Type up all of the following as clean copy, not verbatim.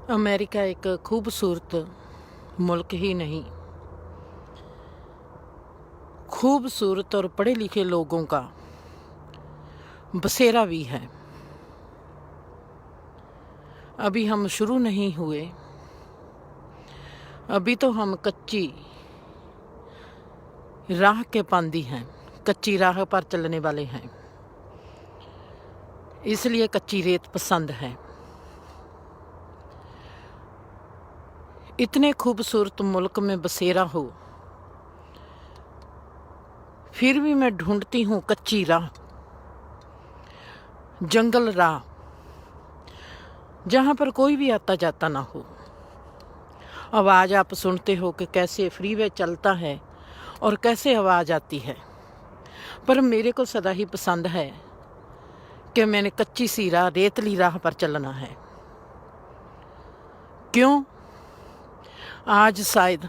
America एक खूबसूरत मुल्क ही नहीं, खूबसूरत और पढ़े लिखे लोगों का बसेरा भी है। अभी हम शुरू नहीं हुए, अभी तो हम कच्ची राह के पांदी हैं, कच्ची राह पर चलने वाले हैं, इसलिए कच्ची रेत पसंद है। इतने खूबसूरत मुल्क में बसेरा हो, फिर भी मैं ढूंढती हूँ कच्ची राह, जंगल राह, जहाँ पर कोई भी आता जाता ना हो। आवाज़ आप सुनते हो कि कैसे फ्रीवे चलता है और कैसे आवाज़ आती है, पर मेरे को सदा ही पसंद है कि मैंने कच्ची सी राह, रेतली राह पर चलना है। क्यों? आज शायद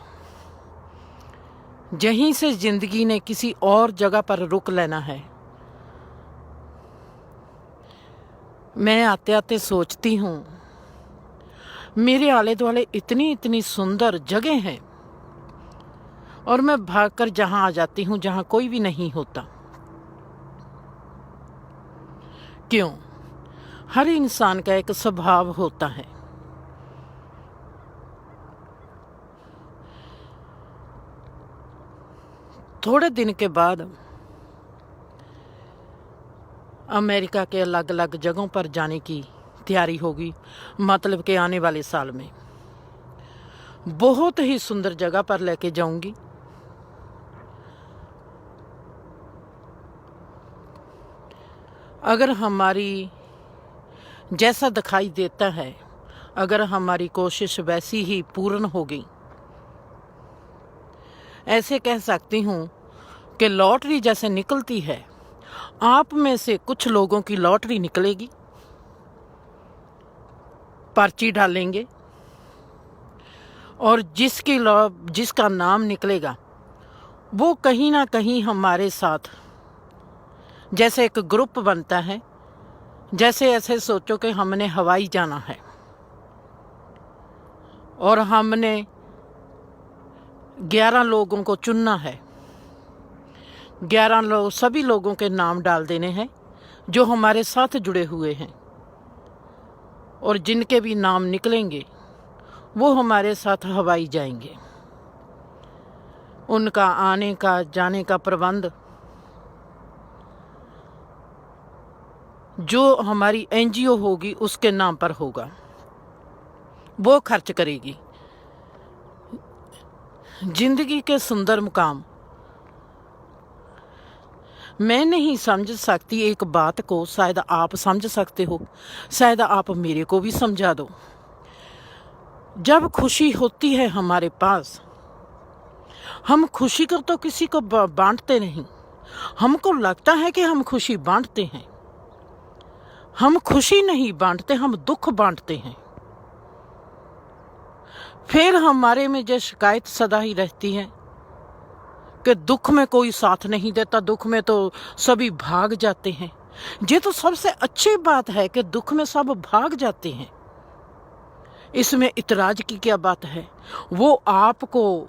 जहीं से जिंदगी ने किसी और जगह पर रुक लेना है। मैं आते आते सोचती हूँ, मेरे आले दुआले इतनी इतनी सुंदर जगह हैं और मैं भागकर जहाँ आ जाती हूँ जहाँ कोई भी नहीं होता। क्यों? हर इंसान का एक स्वभाव होता है। थोड़े दिन के बाद अमेरिका के अलग अलग जगहों पर जाने की तैयारी होगी, मतलब कि आने वाले साल में बहुत ही सुंदर जगह पर लेके जाऊंगी। अगर हमारी जैसा दिखाई देता है, अगर हमारी कोशिश वैसी ही पूर्ण हो गई, ऐसे कह सकती हूँ कि लॉटरी जैसे निकलती है, आप में से कुछ लोगों की लॉटरी निकलेगी, पर्ची डालेंगे और जिसका नाम निकलेगा वो कहीं ना कहीं हमारे साथ जैसे एक ग्रुप बनता है। जैसे ऐसे सोचो कि हमने हवाई जाना है और हमने 11 लोगों को चुनना है। 11 लोग, सभी लोगों के नाम डाल देने हैं जो हमारे साथ जुड़े हुए हैं, और जिनके भी नाम निकलेंगे वो हमारे साथ हवाई जाएंगे। उनका आने का जाने का प्रबंध जो हमारी एनजीओ होगी उसके नाम पर होगा, वो खर्च करेगी। जिंदगी के सुंदर मुकाम मैं नहीं समझ सकती एक बात को, शायद आप समझ सकते हो, शायद आप मेरे को भी समझा दो। जब खुशी होती है हमारे पास, हम खुशी को तो किसी को बांटते नहीं। हमको लगता है कि हम खुशी बांटते हैं, हम खुशी नहीं बांटते, हम दुख बांटते हैं। फिर हमारे में जो शिकायत सदा ही रहती है कि दुख में कोई साथ नहीं देता, दुख में तो सभी भाग जाते हैं। ये तो सबसे अच्छी बात है कि दुख में सब भाग जाते हैं, इसमें इतराज की क्या बात है। वो आपको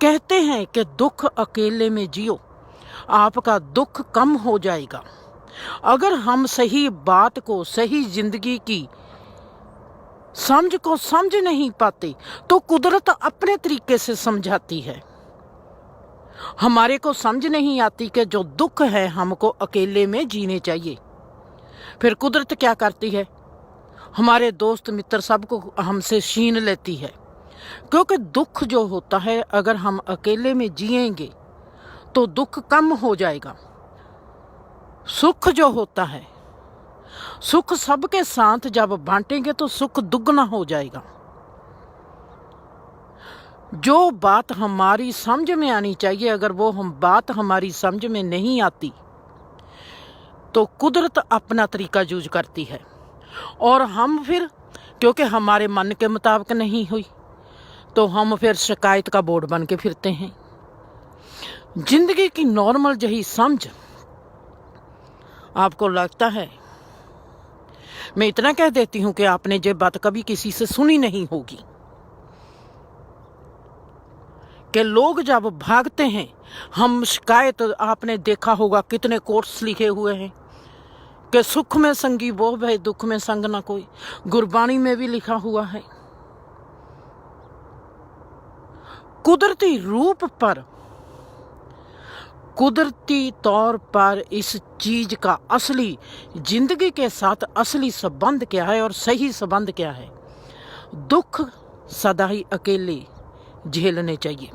कहते हैं कि दुख अकेले में जियो, आपका दुख कम हो जाएगा। अगर हम सही बात को, सही जिंदगी की समझ को समझ नहीं पाते तो कुदरत अपने तरीके से समझाती है। हमारे को समझ नहीं आती कि जो दुख है हमको अकेले में जीने चाहिए। फिर कुदरत क्या करती है, हमारे दोस्त मित्र सबको हमसे छीन लेती है। क्योंकि दुख जो होता है, अगर हम अकेले में जिएंगे तो दुख कम हो जाएगा। सुख जो होता है, सुख सबके साथ जब बांटेंगे तो सुख दुगना हो जाएगा। जो बात हमारी समझ में आनी चाहिए, अगर वो बात हमारी समझ में नहीं आती तो कुदरत अपना तरीका यूज करती है, और हम फिर क्योंकि हमारे मन के मुताबिक नहीं हुई तो हम फिर शिकायत का बोर्ड बन के फिरते हैं। जिंदगी की नॉर्मल जही समझ आपको लगता है मैं इतना कह देती हूँ कि आपने ये बात कभी किसी से सुनी नहीं होगी कि लोग जब भागते हैं, हम शिकायत, आपने देखा होगा कितने कोट्स लिखे हुए हैं कि सुख में संगी वो भय, दुख में संग ना कोई। गुरबाणी में भी लिखा हुआ है। कुदरती रूप पर, कुदरती तौर पर इस चीज का असली, जिंदगी के साथ असली संबंध क्या है और सही संबंध क्या है। दुख सदा ही अकेले झेलने चाहिए।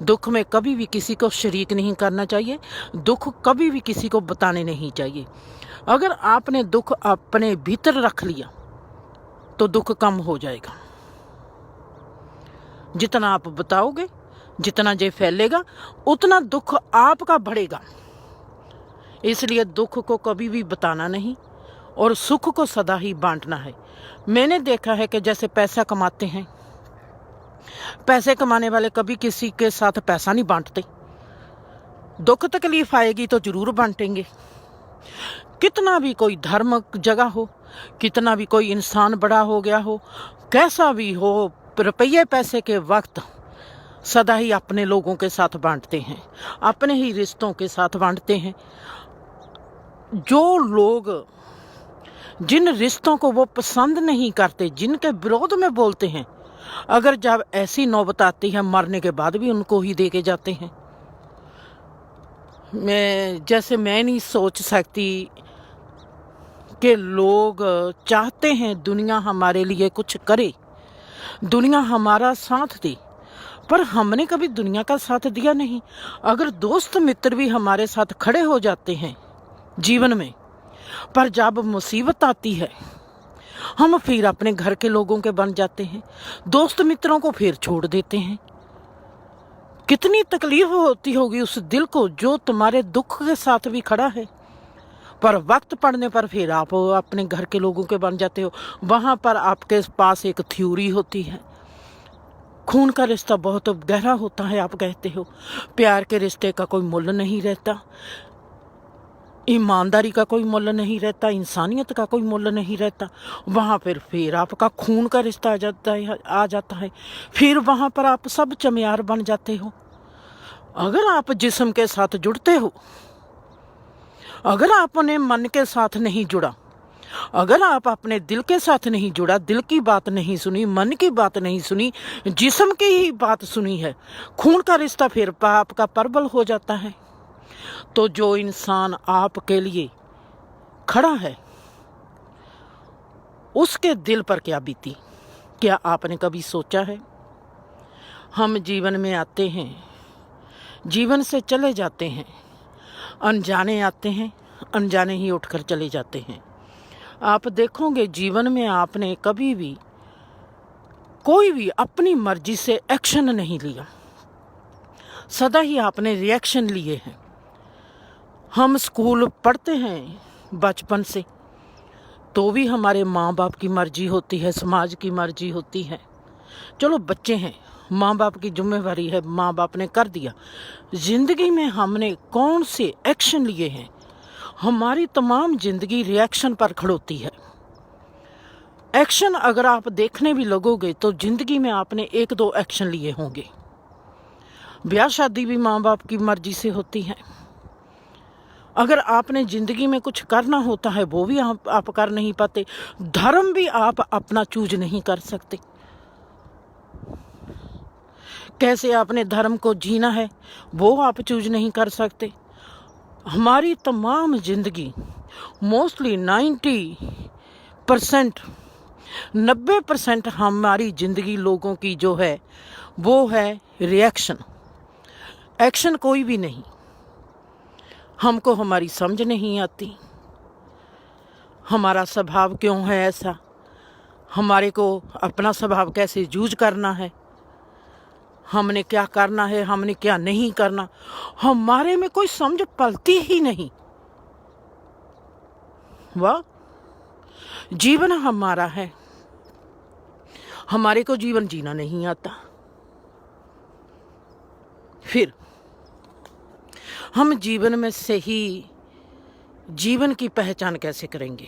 दुख में कभी भी किसी को शरीक नहीं करना चाहिए। दुख कभी भी किसी को बताने नहीं चाहिए। अगर आपने दुख अपने भीतर रख लिया तो दुख कम हो जाएगा। जितना आप बताओगे, जितना ये फैलेगा, उतना दुख आपका बढ़ेगा। इसलिए दुख को कभी भी बताना नहीं और सुख को सदा ही बांटना है। मैंने देखा है कि जैसे पैसा कमाते हैं, पैसे कमाने वाले कभी किसी के साथ पैसा नहीं बांटते। दुख तकलीफ आएगी तो जरूर बांटेंगे। कितना भी कोई धर्म जगह हो, कितना भी कोई इंसान बड़ा हो गया हो, कैसा भी हो, रुपये पैसे के वक्त सदा ही अपने लोगों के साथ बांटते हैं, अपने ही रिश्तों के साथ बांटते हैं। जो लोग, जिन रिश्तों को वो पसंद नहीं करते, जिनके विरोध में बोलते हैं, अगर जब ऐसी नौबत आती है, मरने के बाद भी उनको ही दे के जाते हैं। मैं नहीं सोच सकती कि लोग चाहते हैं दुनिया हमारे लिए कुछ करे, दुनिया हमारा साथ दे, पर हमने कभी दुनिया का साथ दिया नहीं। अगर दोस्त मित्र भी हमारे साथ खड़े हो जाते हैं जीवन में, पर जब मुसीबत आती है हम फिर अपने घर के लोगों के बन जाते हैं, दोस्त मित्रों को फिर छोड़ देते हैं। कितनी तकलीफ होती होगी उस दिल को जो तुम्हारे दुख के साथ भी खड़ा है, पर वक्त पड़ने पर फिर आप अपने घर के लोगों के बन जाते हो। वहां पर आपके पास एक थ्योरी होती है, खून का रिश्ता बहुत गहरा होता है, आप कहते हो प्यार के रिश्ते का कोई मूल्य नहीं रहता, ईमानदारी का कोई मूल्य नहीं रहता, इंसानियत का कोई मूल्य नहीं रहता। वहाँ फिर आपका खून का रिश्ता आ जाता है। फिर वहाँ पर आप सब चमियार बन जाते हो। अगर आप जिस्म के साथ जुड़ते हो, अगर आपने मन के साथ नहीं जुड़ा, अगर आप अपने दिल के साथ नहीं जुड़ा, दिल की बात नहीं सुनी, मन की बात नहीं सुनी, जिस्म की ही बात सुनी है, खून का रिश्ता फिर आपका प्रबल हो जाता है। तो जो इंसान आपके लिए खड़ा है, उसके दिल पर क्या बीती, क्या आपने कभी सोचा है? हम जीवन में आते हैं, जीवन से चले जाते हैं, अनजाने आते हैं, अनजाने ही उठकर चले जाते हैं। आप देखोगे जीवन में आपने कभी भी कोई भी अपनी मर्जी से एक्शन नहीं लिया, सदा ही आपने रिएक्शन लिए हैं। हम स्कूल पढ़ते हैं बचपन से, तो भी हमारे माँ बाप की मर्जी होती है, समाज की मर्जी होती है। चलो बच्चे हैं, माँ बाप की जिम्मेवारी है, माँ बाप ने कर दिया। जिंदगी में हमने कौन से एक्शन लिए हैं? हमारी तमाम जिंदगी रिएक्शन पर खड़ोती है। एक्शन अगर आप देखने भी लगोगे तो जिंदगी में आपने 1-2 एक्शन लिए होंगे। ब्याह शादी भी माँ बाप की मर्जी से होती है। अगर आपने जिंदगी में कुछ करना होता है वो भी आप कर नहीं पाते। धर्म भी आप अपना चूज नहीं कर सकते। कैसे आपने धर्म को जीना है वो आप चूज नहीं कर सकते। हमारी तमाम जिंदगी मोस्टली 90% हमारी जिंदगी लोगों की जो है वो है रिएक्शन, एक्शन कोई भी नहीं। हमको हमारी समझ नहीं आती, हमारा स्वभाव क्यों है ऐसा, हमारे को अपना स्वभाव कैसे जूझ करना है, हमने क्या करना है, हमने क्या नहीं करना, हमारे में कोई समझ पलती ही नहीं। वाह, जीवन हमारा है, हमारे को जीवन जीना नहीं आता। फिर हम जीवन में सही जीवन की पहचान कैसे करेंगे?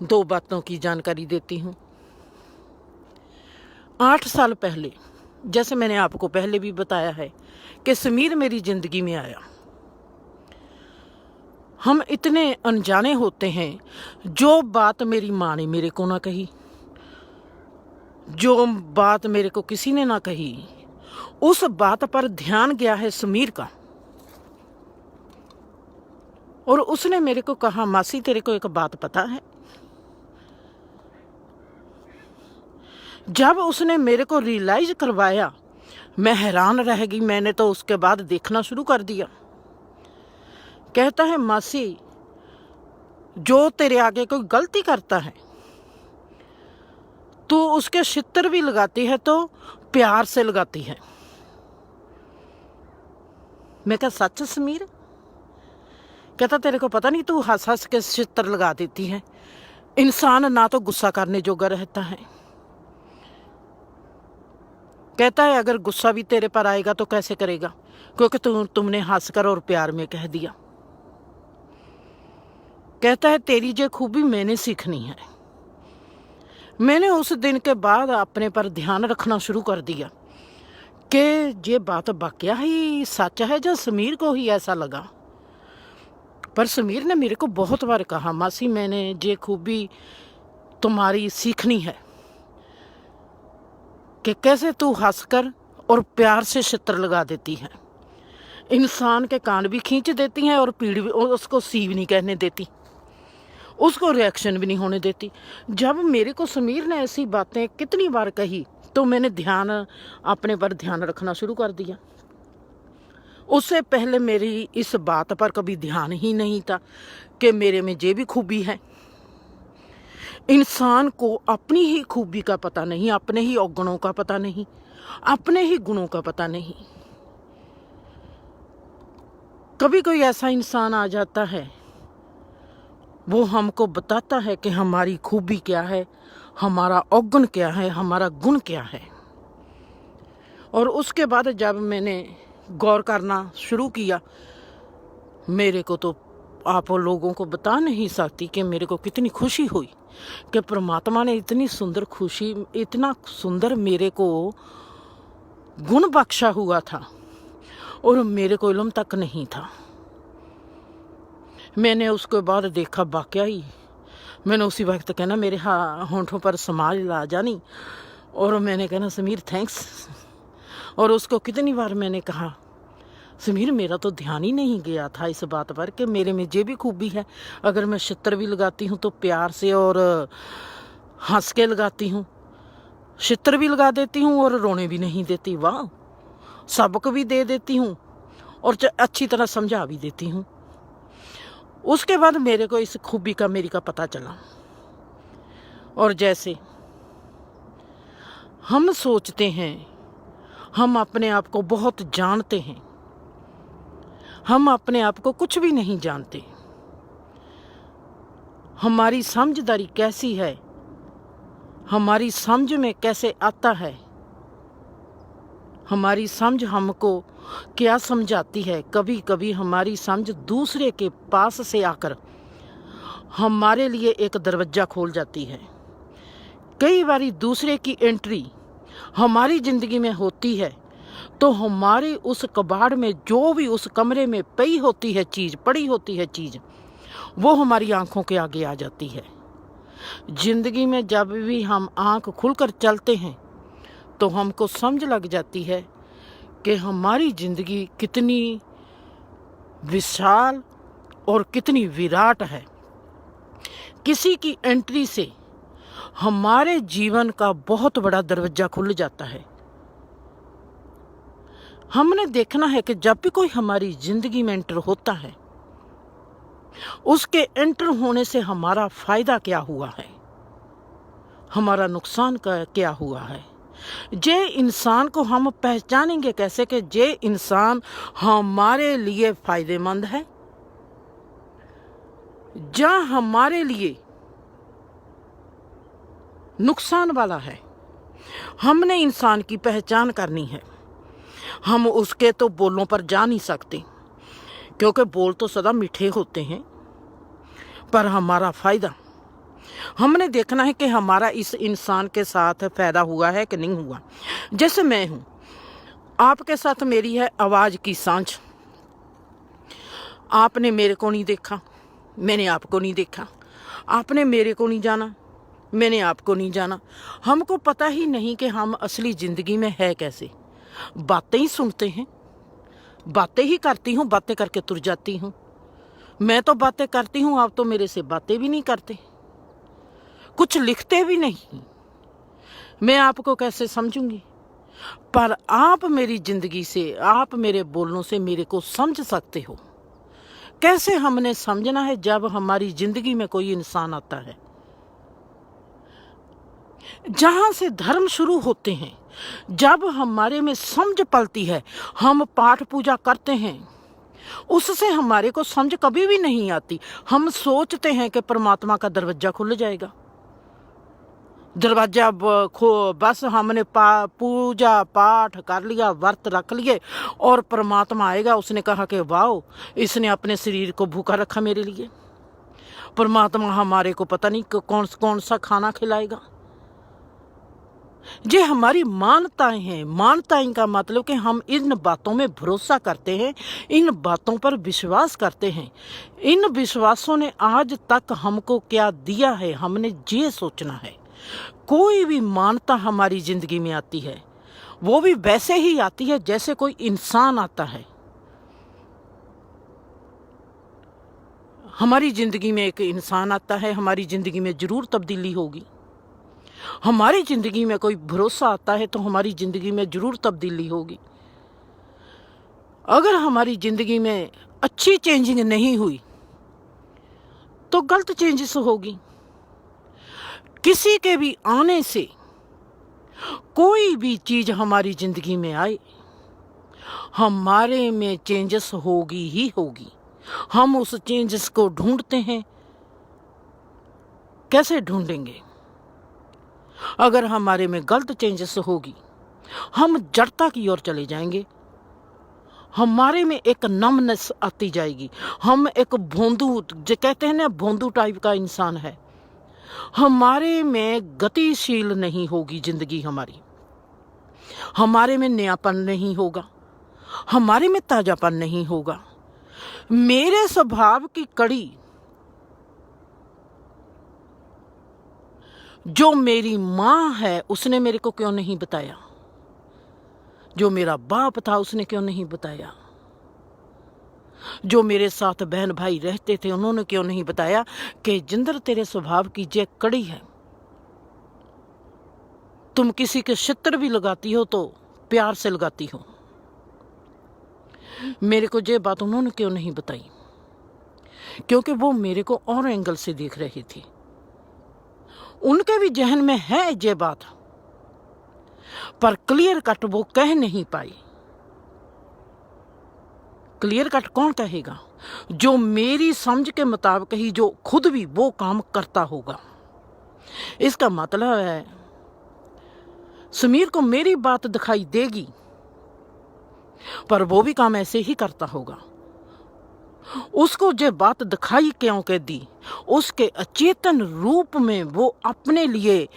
दो बातों की जानकारी देती हूँ। 8 साल पहले, जैसे मैंने आपको पहले भी बताया है कि समीर मेरी ज़िंदगी में आया। हम इतने अनजाने होते हैं, जो बात मेरी माँ ने मेरे को ना कही, जो बात मेरे को किसी ने ना कही, उस बात पर ध्यान गया है समीर का। और उसने मेरे को कहा, मासी तेरे को एक बात पता है? जब उसने मेरे को रियलाइज करवाया, मैं हैरान रह गई। मैंने तो उसके बाद देखना शुरू कर दिया। कहता है, मासी जो तेरे आगे कोई गलती करता है तो उसके छितर भी लगाती है तो प्यार से लगाती है। मैं कहा, सच समीर? कहता, तेरे को पता नहीं, तू हंस हंस के छितर लगा देती है। इंसान ना तो गुस्सा करने जोगा रहता है। कहता है, अगर गुस्सा भी तेरे पर आएगा तो कैसे करेगा, क्योंकि तुमने हंसकर और प्यार में कह दिया। कहता है, तेरी जो खूबी मैंने सीखनी है। मैंने उस दिन के बाद अपने पर ध्यान रखना शुरू कर दिया कि ये बात वाकया ही सच है, जो समीर को ही ऐसा लगा। पर समीर ने मेरे को बहुत बार कहा, मासी मैंने ये खूबी तुम्हारी सीखनी है कि कैसे तू हंसकर और प्यार से छितर लगा देती है। इंसान के कान भी खींच देती है और पीड़ भी, उसको सी भी नहीं कहने देती, उसको रिएक्शन भी नहीं होने देती। जब मेरे को समीर ने ऐसी बातें कितनी बार कही तो मैंने अपने पर ध्यान रखना शुरू कर दिया। उससे पहले मेरी इस बात पर कभी ध्यान ही नहीं था कि मेरे में ये भी खूबी है। इंसान को अपनी ही खूबी का पता नहीं, अपने ही अवगुणों का पता नहीं, अपने ही गुणों का पता नहीं। कभी कोई ऐसा इंसान आ जाता है, वो हमको बताता है कि हमारी खूबी क्या है, हमारा अवगुण क्या है, हमारा गुण क्या है। और उसके बाद जब मैंने गौर करना शुरू किया, मेरे को तो आप लोगों को बता नहीं सकती कि मेरे को कितनी खुशी हुई कि परमात्मा ने इतनी सुंदर खुशी, इतना सुंदर मेरे को गुण बख्शा हुआ था और मेरे को इल्म तक नहीं था। मैंने उसके बाद देखा, वाकया ही मैंने उसी वक्त कहना, मेरे होंठों पर समाज ला जानी, और मैंने कहना, समीर थैंक्स। और उसको कितनी बार मैंने कहा, समीर मेरा तो ध्यान ही नहीं गया था इस बात पर कि मेरे में ये भी खूबी है। अगर मैं छितर भी लगाती हूँ तो प्यार से और हंस के लगाती हूँ, छितर भी लगा देती हूँ और रोने भी नहीं देती। वाह, सबक भी दे देती हूँ और अच्छी तरह समझा भी देती हूँ। उसके बाद मेरे को इस खूबी का मेरी का पता चला। और जैसे हम सोचते हैं हम अपने आप को बहुत जानते हैं, हम अपने आप को कुछ भी नहीं जानते। हमारी समझदारी कैसी है, हमारी समझ में कैसे आता है, हमारी समझ हमको क्या समझाती है। कभी कभी हमारी समझ दूसरे के पास से आकर हमारे लिए एक दरवाज़ा खोल जाती है। कई बारी दूसरे की एंट्री हमारी ज़िंदगी में होती है तो हमारे उस कबाड़ में, जो भी उस कमरे में पड़ी होती है चीज़, वो हमारी आंखों के आगे आ जाती है। ज़िंदगी में जब भी हम आंख खुलकर चलते हैं तो हमको समझ लग जाती है कि हमारी ज़िंदगी कितनी विशाल और कितनी विराट है। किसी की एंट्री से हमारे जीवन का बहुत बड़ा दरवाज़ा खुल जाता है। हमने देखना है कि जब भी कोई हमारी ज़िंदगी में एंटर होता है, उसके एंटर होने से हमारा फ़ायदा क्या हुआ है, हमारा नुकसान क्या हुआ है। जे इंसान को हम पहचानेंगे कैसे कि जे इंसान हमारे लिए फ़ायदेमंद है या हमारे लिए नुकसान वाला है। हमने इंसान की पहचान करनी है। हम उसके तो बोलों पर जा नहीं सकते, क्योंकि बोल तो सदा मीठे होते हैं, पर हमारा फ़ायदा, हमने देखना है कि हमारा इस इंसान के साथ फायदा हुआ है कि नहीं हुआ। जैसे मैं हूँ, आपके साथ मेरी है आवाज़ की सांझ। आपने मेरे को नहीं देखा, मैंने आपको नहीं देखा, आपने मेरे को नहीं जाना, मैंने आपको नहीं जाना। हमको पता ही नहीं कि हम असली ज़िंदगी में है कैसे। बातें ही सुनते हैं, बातें ही करती हूँ, बातें करके तुर जाती हूँ। मैं तो बातें करती हूँ, आप तो मेरे से बातें भी नहीं करते, कुछ लिखते भी नहीं। मैं आपको कैसे समझूंगी? पर आप मेरी ज़िंदगी से, आप मेरे बोलनों से मेरे को समझ सकते हो। कैसे हमने समझना है? जब हमारी ज़िंदगी में कोई इंसान आता है, जहाँ से धर्म शुरू होते हैं, जब हमारे में समझ पलती है, हम पाठ पूजा करते हैं, उससे हमारे को समझ कभी भी नहीं आती। हम सोचते हैं कि परमात्मा का दरवाजा खुल जाएगा, दरवाजा बस हमने पूजा पाठ कर लिया, व्रत रख लिए और परमात्मा आएगा। उसने कहा कि वाओ, इसने अपने शरीर को भूखा रखा मेरे लिए। परमात्मा हमारे को पता नहीं कौन सा खाना खिलाएगा। ये हमारी मान्यताएं हैं। मान्यताएं का मतलब कि हम इन बातों में भरोसा करते हैं, इन बातों पर विश्वास करते हैं। इन विश्वासों ने आज तक हमको क्या दिया है, हमने ये सोचना है। कोई भी मान्यता हमारी जिंदगी में आती है, वो भी वैसे ही आती है जैसे कोई इंसान आता है। हमारी जिंदगी में एक इंसान आता है, हमारी जिंदगी में जरूर तब्दीली होगी। हमारी जिंदगी में कोई भरोसा आता है तो हमारी जिंदगी में जरूर तब्दीली होगी। अगर हमारी जिंदगी में अच्छी चेंजिंग नहीं हुई तो गलत चेंजेस होगी। किसी के भी आने से कोई भी चीज हमारी जिंदगी में आए, हमारे में चेंजेस होगी ही होगी। हम उस चेंजेस को ढूंढते हैं। कैसे ढूंढेंगे? अगर हमारे में गलत चेंजेस होगी, हम जड़ता की ओर चले जाएंगे। हमारे में एक नमनेस आती जाएगी। हम एक भोंदू, जो कहते हैं ना, भोंदू टाइप का इंसान है। हमारे में गतिशील नहीं होगी जिंदगी हमारी। हमारे में नयापन नहीं होगा, हमारे में ताजापन नहीं होगा। मेरे स्वभाव की कड़ी जो मेरी माँ है उसने मेरे को क्यों नहीं बताया, जो मेरा बाप था उसने क्यों नहीं बताया, जो मेरे साथ बहन भाई रहते थे उन्होंने क्यों नहीं बताया कि जिंदर तेरे स्वभाव की जे कड़ी है। तुम किसी के चित्र भी लगाती हो तो प्यार से लगाती हो। मेरे को ये बात उन्होंने क्यों नहीं बताई? क्योंकि वो मेरे को और एंगल से देख रही थी। उनके भी जहन में है ये बात, पर क्लियर कट वो कह नहीं पाई। क्लियर कट कौन कहेगा? जो मेरी समझ के मुताबिक ही जो खुद भी वो काम करता होगा। इसका मतलब है समीर को मेरी बात दिखाई देगी, पर वो भी काम ऐसे ही करता होगा। उसको जो बात दिखाई क्यों के दी, उसके अचेतन रूप में वो अपने लिए,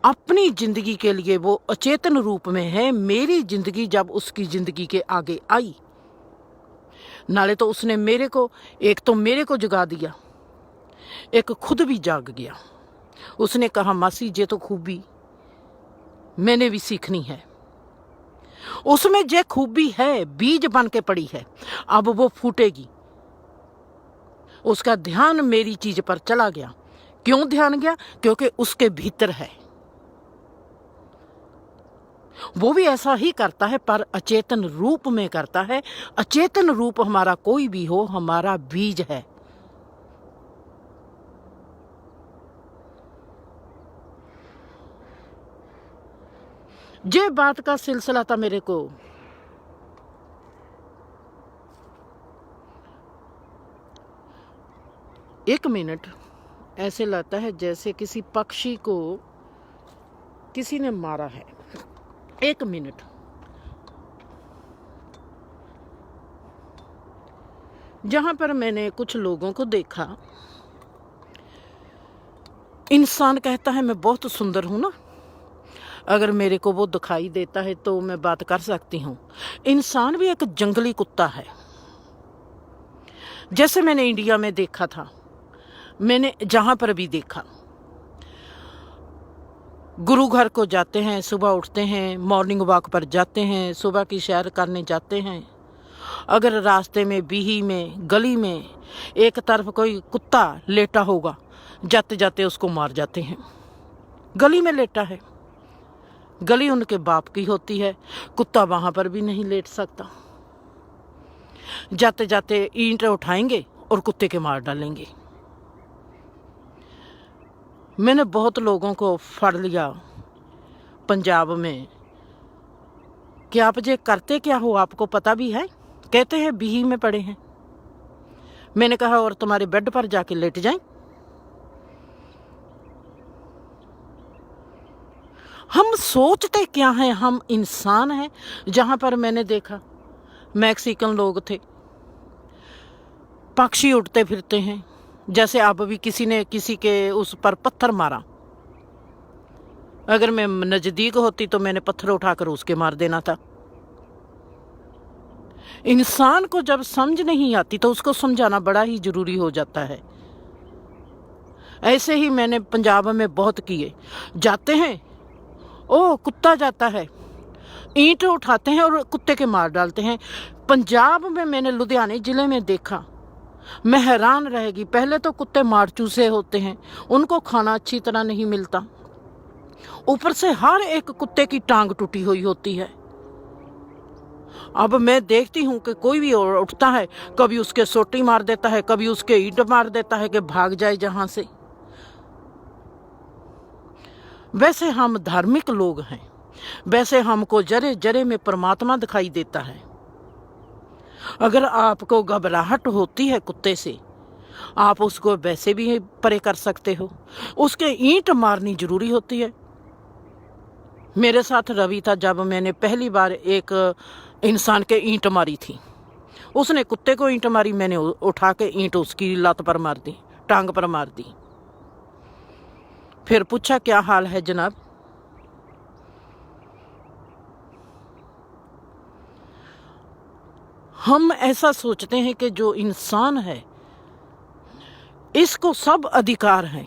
अपनी जिंदगी के लिए वो अचेतन रूप में है। मेरी जिंदगी जब उसकी जिंदगी के आगे आई, नाले तो उसने मेरे को, एक तो मेरे को जगा दिया, एक खुद भी जाग गया। उसने कहा मासी ये तो खूबी मैंने भी सीखनी है। उसमें जे खूबी है बीज बन के पड़ी है, अब वो फूटेगी। उसका ध्यान मेरी चीज पर चला गया। क्यों ध्यान गया? क्योंकि उसके भीतर है। वो भी ऐसा ही करता है, पर अचेतन रूप में करता है। अचेतन रूप हमारा कोई भी हो, हमारा बीज है। ये बात का सिलसिला था मेरे को। एक मिनट ऐसे लगता है जैसे किसी पक्षी को किसी ने मारा है। एक मिनट। जहां पर मैंने कुछ लोगों को देखा, इंसान कहता है मैं बहुत सुंदर हूं ना, अगर मेरे को वो दिखाई देता है तो मैं बात कर सकती हूँ। इंसान भी एक जंगली कुत्ता है। जैसे मैंने इंडिया में देखा था, मैंने जहां पर भी देखा, गुरु घर को जाते हैं, सुबह उठते हैं, मॉर्निंग वॉक पर जाते हैं, सुबह की सैर करने जाते हैं। अगर रास्ते में, बीही में, गली में एक तरफ कोई कुत्ता लेटा होगा, जाते जाते उसको मार जाते हैं। गली में लेटा है, गली उनके बाप की होती है, कुत्ता वहां पर भी नहीं लेट सकता। जाते जाते ईंट उठाएंगे और कुत्ते के मार डालेंगे। मैंने बहुत लोगों को फड़ लिया पंजाब में कि आप जे करते क्या हो, आपको पता भी है? कहते हैं बीही में पड़े हैं। मैंने कहा और तुम्हारे बेड पर जाके लेट जाएं। हम सोचते क्या हैं? हम इंसान हैं। जहां पर मैंने देखा मैक्सिकन लोग थे, पक्षी उड़ते फिरते हैं। जैसे अब भी किसी ने किसी के उस पर पत्थर मारा, अगर मैं नजदीक होती तो मैंने पत्थर उठाकर उसके मार देना था। इंसान को जब समझ नहीं आती तो उसको समझाना बड़ा ही जरूरी हो जाता है। ऐसे ही मैंने पंजाब में बहुत किए। जाते हैं, ओ कुत्ता जाता है, ईंट उठाते हैं और कुत्ते के मार डालते हैं। पंजाब में मैंने लुधियाने जिले में देखा, मैं हैरान रहेगी। पहले तो कुत्ते मार चूसे होते हैं, उनको खाना अच्छी तरह नहीं मिलता, ऊपर से हर एक कुत्ते की टांग टूटी हुई होती है। अब मैं देखती हूँ कि कोई भी उठता है, कभी उसके सोटी मार देता है, कभी उसके ईंट मार देता है कि भाग जाए जहां से। वैसे हम धार्मिक लोग हैं, वैसे हमको जरे जरे में परमात्मा दिखाई देता है। अगर आपको घबराहट होती है कुत्ते से, आप उसको वैसे भी परे कर सकते हो, उसके ईंट मारनी जरूरी होती है। मेरे साथ रवि था, जब मैंने पहली बार एक इंसान के ईंट मारी थी। उसने कुत्ते को ईंट मारी, मैंने उठा के ईंट उसकी लात पर मार दी, टांग पर मार दी। फिर पूछा क्या हाल है जनाब? हम ऐसा सोचते हैं कि जो इंसान है इसको सब अधिकार हैं,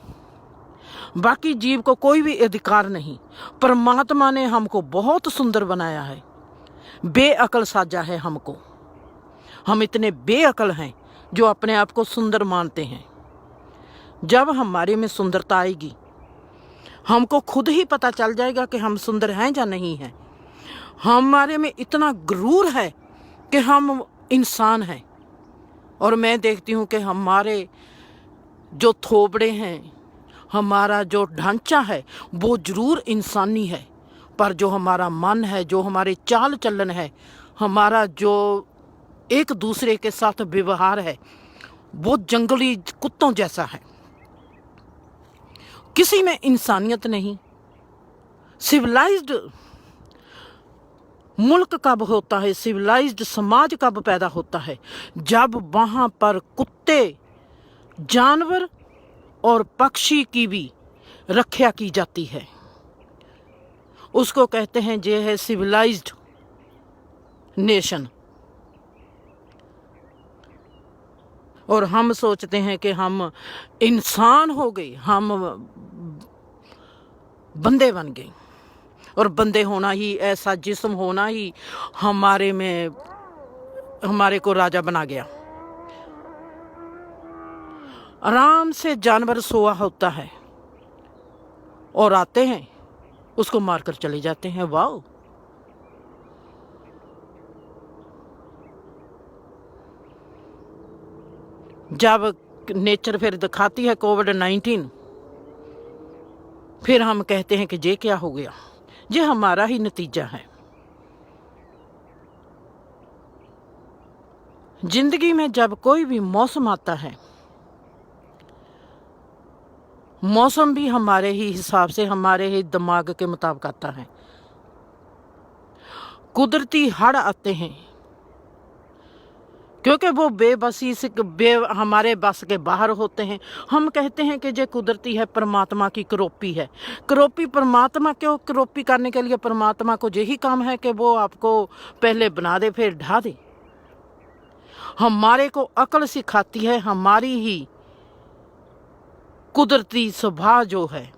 बाकी जीव को कोई भी अधिकार नहीं। परमात्मा ने हमको बहुत सुंदर बनाया है, बेअकल साजा है हमको। हम इतने बेअकल हैं जो अपने आप को सुंदर मानते हैं। जब हमारे में सुंदरता आएगी, हमको खुद ही पता चल जाएगा कि हम सुंदर हैं या नहीं हैं। हमारे में इतना गुरूर है कि हम इंसान हैं, और मैं देखती हूँ कि हमारे जो थोबड़े हैं, हमारा जो ढांचा है वो जरूर इंसानी है, पर जो हमारा मन है, जो हमारे चाल चलन है, हमारा जो एक दूसरे के साथ व्यवहार है, वो जंगली कुत्तों जैसा है। किसी में इंसानियत नहीं। सिविलाइज्ड मुल्क कब होता है, सिविलाइज्ड समाज कब पैदा होता है? जब वहां पर कुत्ते, जानवर और पक्षी की भी रक्षा की जाती है। उसको कहते हैं ये है सिविलाइज्ड नेशन। और हम सोचते हैं कि हम इंसान हो गए, हम बंदे बन गए, और बंदे होना ही, ऐसा जिस्म होना ही हमारे में, हमारे को राजा बना गया। आराम से जानवर सोया होता है और आते हैं उसको मारकर चले जाते हैं। वाह! जब नेचर फिर दिखाती है कोविड-19, फिर हम कहते हैं कि ये क्या हो गया? ये हमारा ही नतीजा है। जिंदगी में जब कोई भी मौसम आता है, मौसम भी हमारे ही हिसाब से, हमारे ही दिमाग के मुताबिक आता है। कुदरती हड़ आते हैं क्योंकि वो बेबसी से हमारे बस के बाहर होते हैं। हम कहते हैं कि ये कुदरती है, परमात्मा की करोपी है। करोपी परमात्मा क्यों? करोपी करने के लिए परमात्मा को यही काम है कि वो आपको पहले बना दे फिर ढा दे। हमारे को अकल सिखाती है हमारी ही कुदरती स्वभाव जो है।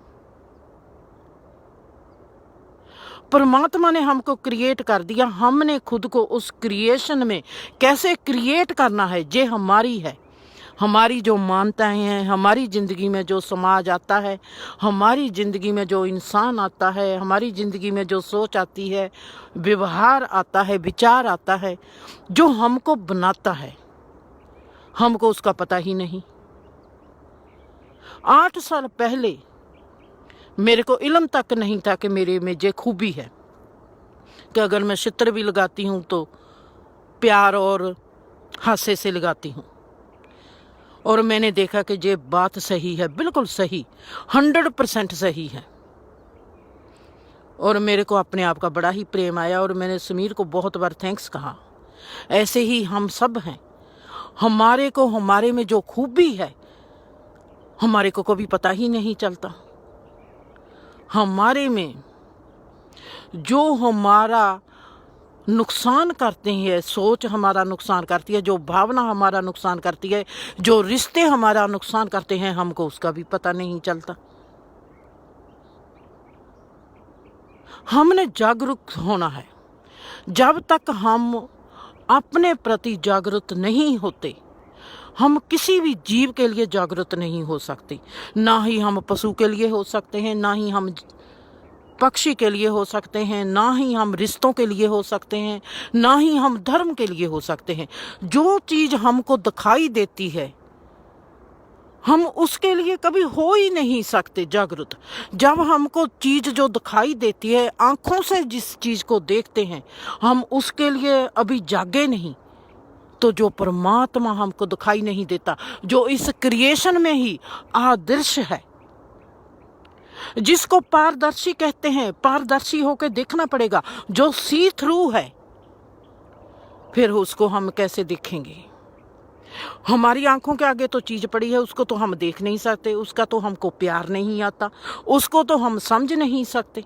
परमात्मा ने हमको क्रिएट कर दिया, हमने खुद को उस क्रिएशन में कैसे क्रिएट करना है ये हमारी है। हमारी जो मान्यताएं हैं, हमारी ज़िंदगी में जो समाज आता है, हमारी ज़िंदगी में जो इंसान आता है, हमारी ज़िंदगी में जो सोच आती है, व्यवहार आता है, विचार आता है, जो हमको बनाता है, हमको उसका पता ही नहीं। 8 साल पहले मेरे को इल्म तक नहीं था कि मेरे में ये खूबी है कि अगर मैं चित्र भी लगाती हूँ तो प्यार और हास्य से लगाती हूँ। और मैंने देखा कि ये बात सही है, बिल्कुल सही, 100% सही है। और मेरे को अपने आप का बड़ा ही प्रेम आया और मैंने समीर को बहुत बार थैंक्स कहा। ऐसे ही हम सब हैं, हमारे को हमारे में जो खूबी है हमारे को कभी पता ही नहीं चलता। हमारे में जो हमारा नुकसान करते हैं, सोच हमारा नुकसान करती है, जो भावना हमारा नुकसान करती है, जो रिश्ते हमारा नुकसान करते हैं, हमको उसका भी पता नहीं चलता। हमने जागरूक होना है। जब तक हम अपने प्रति जागरूक नहीं होते, हम किसी भी जीव के लिए जागरूक नहीं हो सकते। ना ही हम पशु के लिए हो सकते हैं, ना ही हम पक्षी के लिए हो सकते हैं, ना ही हम रिश्तों के लिए हो सकते हैं, ना ही हम धर्म के लिए हो सकते हैं। जो चीज़ हमको दिखाई देती है हम उसके लिए कभी हो ही नहीं सकते जागरूक। जब हमको चीज़ जो दिखाई देती है, आँखों से जिस चीज़ को देखते हैं, हम उसके लिए अभी जागे नहीं, तो जो परमात्मा हमको दिखाई नहीं देता, जो इस क्रिएशन में ही आदर्श है, जिसको पारदर्शी कहते हैं, पारदर्शी होकर देखना पड़ेगा, जो सी थ्रू है, फिर उसको हम कैसे देखेंगे? हमारी आंखों के आगे तो चीज पड़ी है, उसको तो हम देख नहीं सकते, उसका तो हमको प्यार नहीं आता, उसको तो हम समझ नहीं सकते।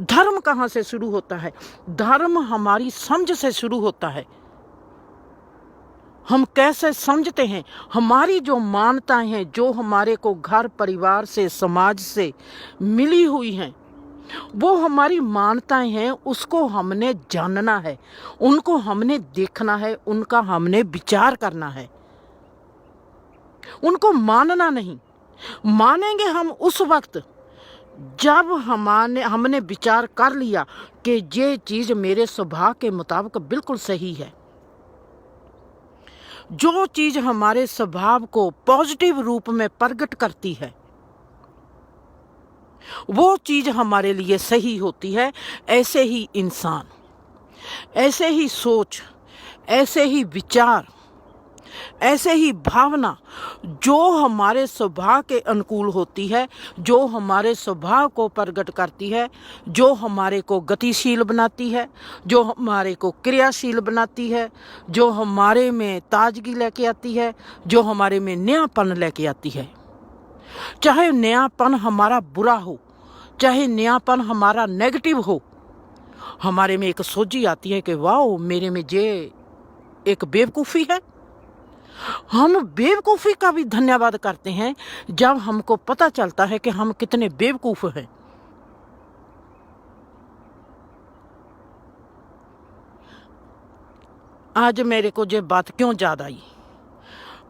धर्म कहाँ से शुरू होता है? धर्म हमारी समझ से शुरू होता है। हम कैसे समझते हैं? हमारी जो मान्यताएं हैं, जो हमारे को घर परिवार से समाज से मिली हुई हैं, वो हमारी मान्यताएं हैं, उसको हमने जानना है, उनको हमने देखना है, उनका हमने विचार करना है, उनको मानना नहीं। मानेंगे हम उस वक्त जब हमने विचार कर लिया कि ये चीज़ मेरे स्वभाव के मुताबिक बिल्कुल सही है। जो चीज़ हमारे स्वभाव को पॉजिटिव रूप में प्रकट करती है, वो चीज़ हमारे लिए सही होती है। ऐसे ही इंसान, ऐसे ही सोच, ऐसे ही विचार, ऐसे ही भावना जो हमारे स्वभाव के अनुकूल होती है, जो हमारे स्वभाव को प्रकट करती है, जो हमारे को गतिशील बनाती है, जो हमारे को क्रियाशील बनाती है, जो हमारे में ताजगी लेके आती है, जो हमारे में नयापन लेके आती है। चाहे नयापन हमारा बुरा हो, चाहे नयापन हमारा नेगेटिव हो, हमारे में एक सोची आती है कि वाओ, मेरे में ये एक बेवकूफ़ी है। हम बेवकूफ़ी का भी धन्यवाद करते हैं जब हमको पता चलता है कि हम कितने बेवकूफ़ हैं। आज मेरे को ये बात क्यों याद आई?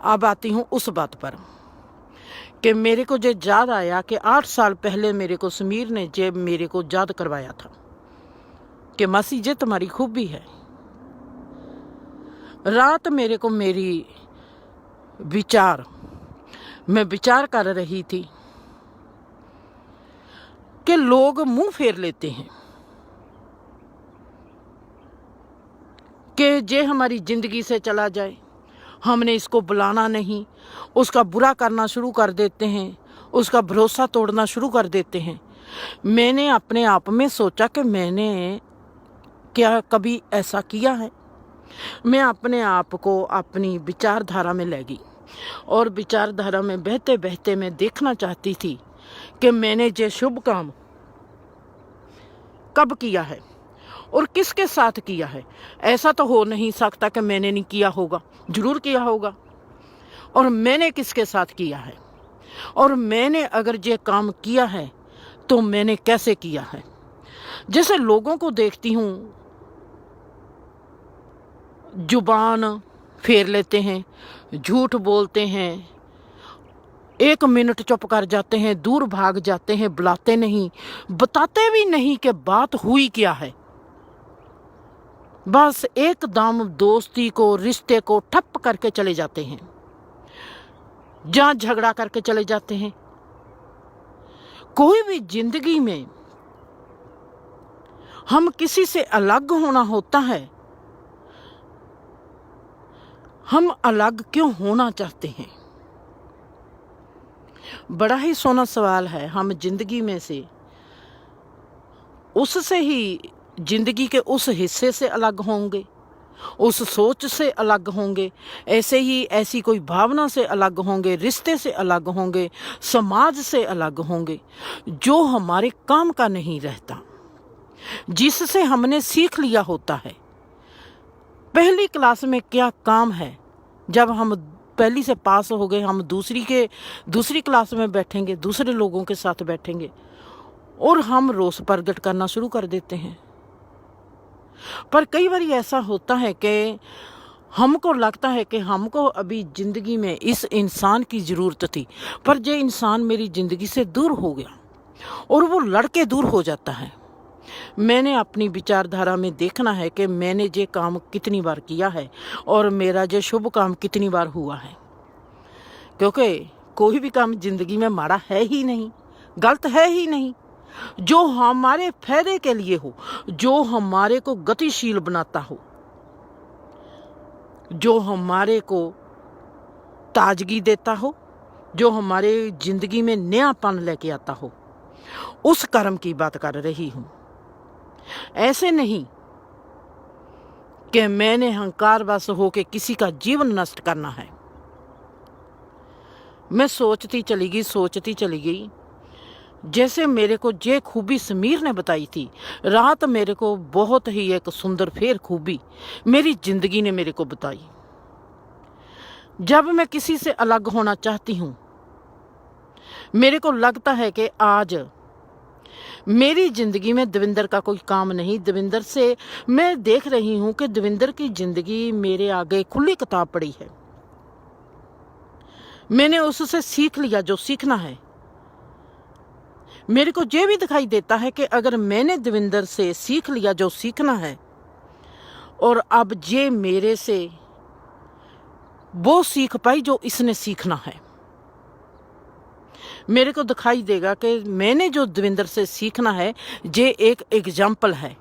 अब आती हूँ उस बात पर कि मेरे को ये याद आया कि 8 साल पहले मेरे को समीर ने जे मेरे को याद करवाया था कि मासी ये तुम्हारी खूबी है। रात मेरे को मैं विचार कर रही थी कि लोग मुंह फेर लेते हैं कि ये हमारी जिंदगी से चला जाए, हमने इसको बुलाना नहीं, उसका बुरा करना शुरू कर देते हैं, उसका भरोसा तोड़ना शुरू कर देते हैं। मैंने अपने आप में सोचा कि मैंने क्या कभी ऐसा किया है? मैं अपने आप को अपनी विचारधारा में ले गई और विचारधारा में बहते बहते मैं देखना चाहती थी कि मैंने ये शुभ काम कब किया है और किसके साथ किया है। ऐसा तो हो नहीं सकता कि मैंने नहीं किया होगा, जरूर किया होगा। और मैंने किसके साथ किया है, और मैंने अगर ये काम किया है तो मैंने कैसे किया है। जैसे लोगों को देखती हूँ, जुबान फेर लेते हैं, झूठ बोलते हैं, 1 मिनट चुप कर जाते हैं, दूर भाग जाते हैं, बुलाते नहीं, बताते भी नहीं कि बात हुई क्या है। बस एकदम दोस्ती को, रिश्ते को ठप करके चले जाते हैं, जहां झगड़ा करके चले जाते हैं। कोई भी जिंदगी में हम किसी से अलग होना होता है, हम अलग क्यों होना चाहते हैं? बड़ा ही सोना सवाल है। हम जिंदगी में से उससे ही, जिंदगी के उस हिस्से से अलग होंगे, उस सोच से अलग होंगे, ऐसे ही ऐसी कोई भावना से अलग होंगे, रिश्ते से अलग होंगे, समाज से अलग होंगे, जो हमारे काम का नहीं रहता, जिससे हमने सीख लिया होता है। पहली क्लास में क्या काम है, जब हम पहली से पास हो गए, हम दूसरी क्लास में बैठेंगे, दूसरे लोगों के साथ बैठेंगे और हम रोष प्रकट करना शुरू कर देते हैं। पर कई बार ऐसा होता है कि हमको लगता है कि हमको अभी ज़िंदगी में इस इंसान की ज़रूरत थी, पर ये इंसान मेरी ज़िंदगी से दूर हो गया और वो लड़के दूर हो जाता है। मैंने अपनी विचारधारा में देखना है कि मैंने ये काम कितनी बार किया है और मेरा ये शुभ काम कितनी बार हुआ है। क्योंकि कोई भी काम ज़िंदगी में माड़ा है ही नहीं, गलत है ही नहीं। जो हमारे फायदे के लिए हो, जो हमारे को गतिशील बनाता हो, जो हमारे को ताजगी देता हो, जो हमारे जिंदगी में नयापन लेके आता हो, उस कर्म की बात कर रही हूं। ऐसे नहीं कि मैंने अहंकार वश होके किसी का जीवन नष्ट करना है। मैं सोचती चली गई। जैसे मेरे को जे खूबी समीर ने बताई थी, रात मेरे को बहुत ही एक सुंदर फेर खूबी मेरी जिंदगी ने मेरे को बताई। जब मैं किसी से अलग होना चाहती हूँ, मेरे को लगता है कि आज मेरी जिंदगी में दविंदर का कोई काम नहीं। दविंदर से मैं देख रही हूँ कि दविंदर की जिंदगी मेरे आगे खुली किताब पड़ी है। मैंने उससे सीख लिया जो सीखना है। मेरे को ये भी दिखाई देता है कि अगर मैंने दविंदर से सीख लिया जो सीखना है और अब ये मेरे से वो सीख पाई जो इसने सीखना है, मेरे को दिखाई देगा कि मैंने जो दविंदर से सीखना है ये एक एग्जाम्पल है।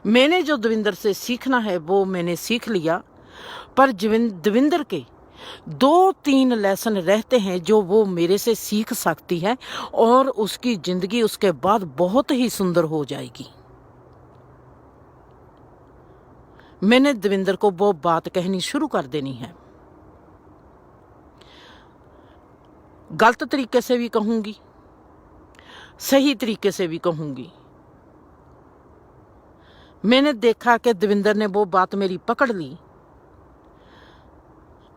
मैंने जो दविंदर से सीखना है वो मैंने सीख लिया, पर दविंदर के 2-3 लेसन रहते हैं जो वो मेरे से सीख सकती है और उसकी जिंदगी उसके बाद बहुत ही सुंदर हो जाएगी। मैंने दविंदर को वो बात कहनी शुरू कर देनी है। गलत तरीके से भी कहूंगी, सही तरीके से भी कहूंगी। मैंने देखा कि दविंदर ने वो बात मेरी पकड़ ली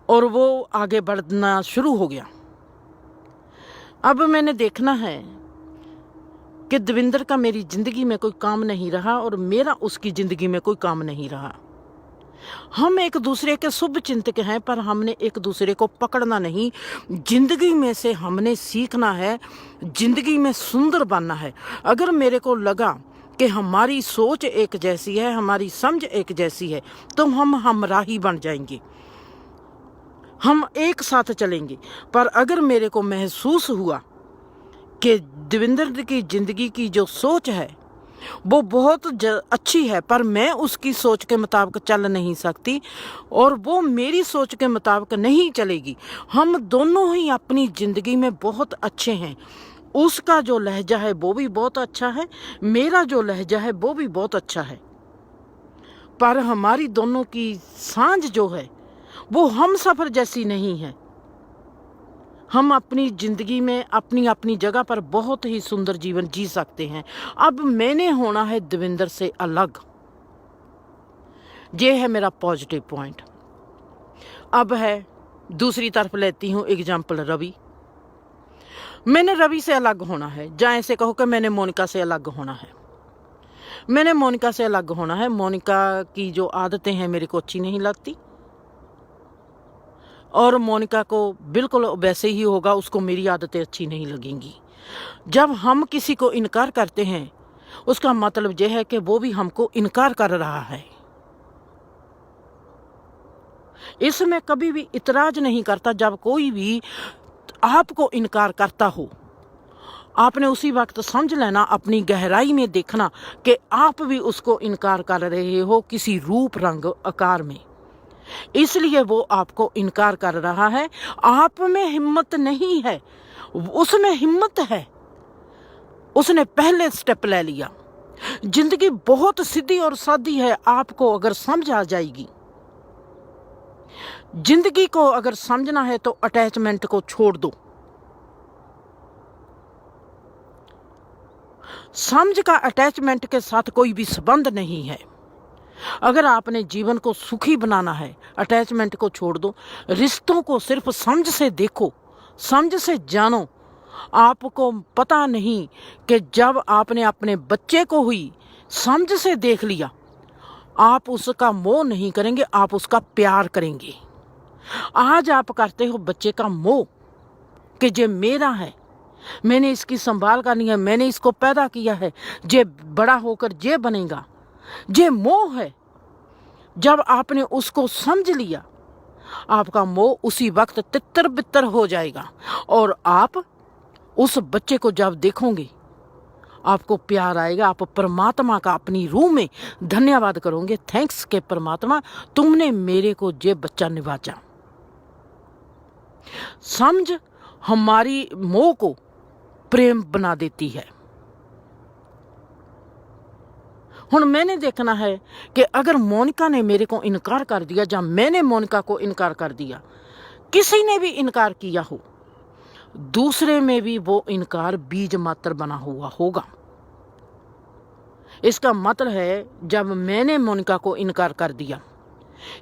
और वो आगे बढ़ना शुरू हो गया। अब मैंने देखना है कि दविंदर का मेरी जिंदगी में कोई काम नहीं रहा और मेरा उसकी जिंदगी में कोई काम नहीं रहा। हम एक दूसरे के शुभ चिंतक हैं, पर हमने एक दूसरे को पकड़ना नहीं। जिंदगी में से हमने सीखना है, जिंदगी में सुंदर बनना है। अगर मेरे को लगा कि हमारी सोच एक जैसी है, हमारी समझ एक जैसी है, तो हम हमराही बन जाएंगे, हम एक साथ चलेंगे। पर अगर मेरे को महसूस हुआ कि दविंदर की जिंदगी की जो सोच है वो बहुत अच्छी है, पर मैं उसकी सोच के मुताबिक चल नहीं सकती और वो मेरी सोच के मुताबिक नहीं चलेगी, हम दोनों ही अपनी ज़िंदगी में बहुत अच्छे हैं। उसका जो लहजा है वो भी बहुत अच्छा है, मेरा जो लहजा है वो भी बहुत अच्छा है, पर हमारी दोनों की सांझ जो है वो हम सफ़र जैसी नहीं है। हम अपनी ज़िंदगी में अपनी अपनी जगह पर बहुत ही सुंदर जीवन जी सकते हैं। अब मैंने होना है देवेंद्र से अलग, ये है मेरा पॉजिटिव पॉइंट। अब है दूसरी तरफ लेती हूँ एग्जाम्पल रवि। मैंने रवि से अलग होना है, या ऐसे कहो कि मैंने मोनिका से अलग होना है। मैंने मोनिका से अलग होना है। मोनिका की जो आदतें हैं मेरे को अच्छी नहीं लगती, और मोनिका को बिल्कुल वैसे ही होगा, उसको मेरी आदतें अच्छी नहीं लगेंगी। जब हम किसी को इनकार करते हैं उसका मतलब यह है कि वो भी हमको इनकार कर रहा है। इसमें कभी भी इतराज नहीं करता। जब कोई भी आपको इनकार करता हो, आपने उसी वक्त समझ लेना, अपनी गहराई में देखना कि आप भी उसको इनकार कर रहे हो किसी रूप रंग आकार में। इसलिए वो आपको इनकार कर रहा है। आप में हिम्मत नहीं है, उसमें हिम्मत है। उसने पहले स्टेप ले लिया। जिंदगी बहुत सीधी और सादी है। आपको अगर समझ आ जाएगी, जिंदगी को अगर समझना है तो अटैचमेंट को छोड़ दो। समझ का अटैचमेंट के साथ कोई भी संबंध नहीं है। अगर आपने जीवन को सुखी बनाना है, अटैचमेंट को छोड़ दो। रिश्तों को सिर्फ समझ से देखो, समझ से जानो। आपको पता नहीं कि जब आपने अपने बच्चे को हुई समझ से देख लिया, आप उसका मोह नहीं करेंगे, आप उसका प्यार करेंगे। आज आप करते हो बच्चे का मोह कि ये मेरा है, मैंने इसकी संभाल करनी है, मैंने इसको पैदा किया है, ये बड़ा होकर ये बनेगा। ये मोह है। जब आपने उसको समझ लिया, आपका मोह उसी वक्त तितर बितर हो जाएगा, और आप उस बच्चे को जब देखोगे आपको प्यार आएगा। आप परमात्मा का अपनी रूह में धन्यवाद करोगे, थैंक्स के परमात्मा तुमने मेरे को ये बच्चा निवाजा। समझ हमारी मोह को प्रेम बना देती है। हुण मैंने देखना है कि अगर मोनिका ने मेरे को इनकार कर दिया, या मैंने मोनिका को इनकार कर दिया, किसी ने भी इनकार किया हो, दूसरे में भी वो इनकार बीज मात्र बना हुआ होगा। इसका मतलब है जब मैंने मोनिका को इनकार कर दिया,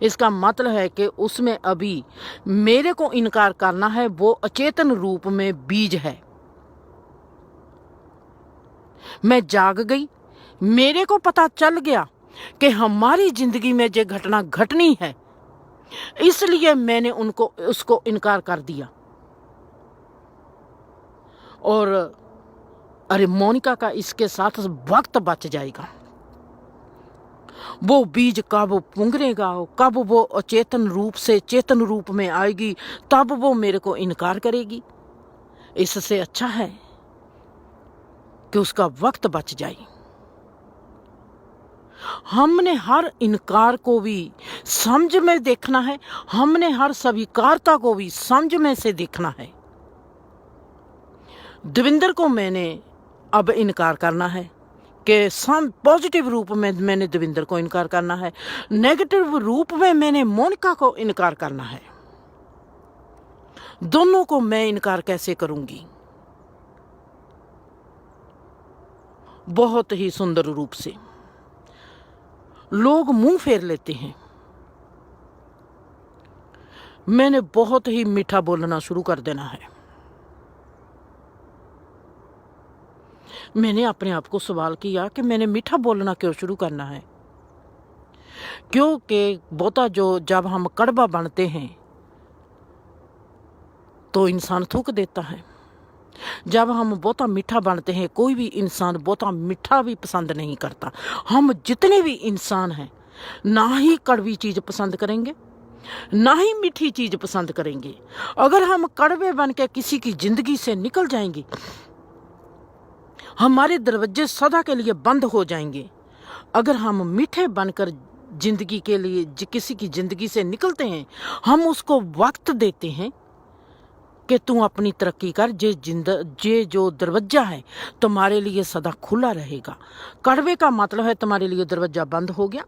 इसका मतलब है कि उसमें अभी मेरे को इनकार करना है, वो अचेतन रूप में बीज है। मैं जाग गई, मेरे को पता चल गया कि हमारी जिंदगी में जो घटना घटनी है, इसलिए मैंने उसको इनकार कर दिया। और अरे मोनिका का इसके साथ वक्त बच जाएगा। वो बीज कब पुंगरेगा, कब वो अचेतन रूप से चेतन रूप में आएगी, तब वो मेरे को इनकार करेगी। इससे अच्छा है कि उसका वक्त बच जाए। हमने हर इनकार को भी समझ में देखना है, हमने हर स्वीकारता को भी समझ में से देखना है। देवेंद्र को मैंने अब इनकार करना है कि पॉजिटिव रूप में मैंने देवेंद्र को इनकार करना है, नेगेटिव रूप में मैंने मोनिका को इनकार करना है। दोनों को मैं इनकार कैसे करूंगी? बहुत ही सुंदर रूप से। लोग मुंह फेर लेते हैं। मैंने बहुत ही मीठा बोलना शुरू कर देना है। मैंने अपने आप को सवाल किया कि मैंने मीठा बोलना क्यों शुरू करना है? क्योंकि बहुता जब हम कड़वा बनते हैं तो इंसान थूक देता है। जब हम बहुता मीठा बनते हैं, कोई भी इंसान बहुता मीठा भी पसंद नहीं करता। हम जितने भी इंसान हैं, ना ही कड़वी चीज़ पसंद करेंगे, ना ही मीठी चीज़ पसंद करेंगे। अगर हम कड़वे बन के किसी की ज़िंदगी से निकल जाएंगे, हमारे दरवाजे सदा के लिए बंद हो जाएंगे। अगर हम मीठे बनकर ज़िंदगी के लिए किसी की ज़िंदगी से निकलते हैं, हम उसको वक्त देते हैं कि तू अपनी तरक्की कर, जे जो दरवाजा है तुम्हारे लिए सदा खुला रहेगा। कड़वे का मतलब है तुम्हारे लिए दरवाजा बंद हो गया।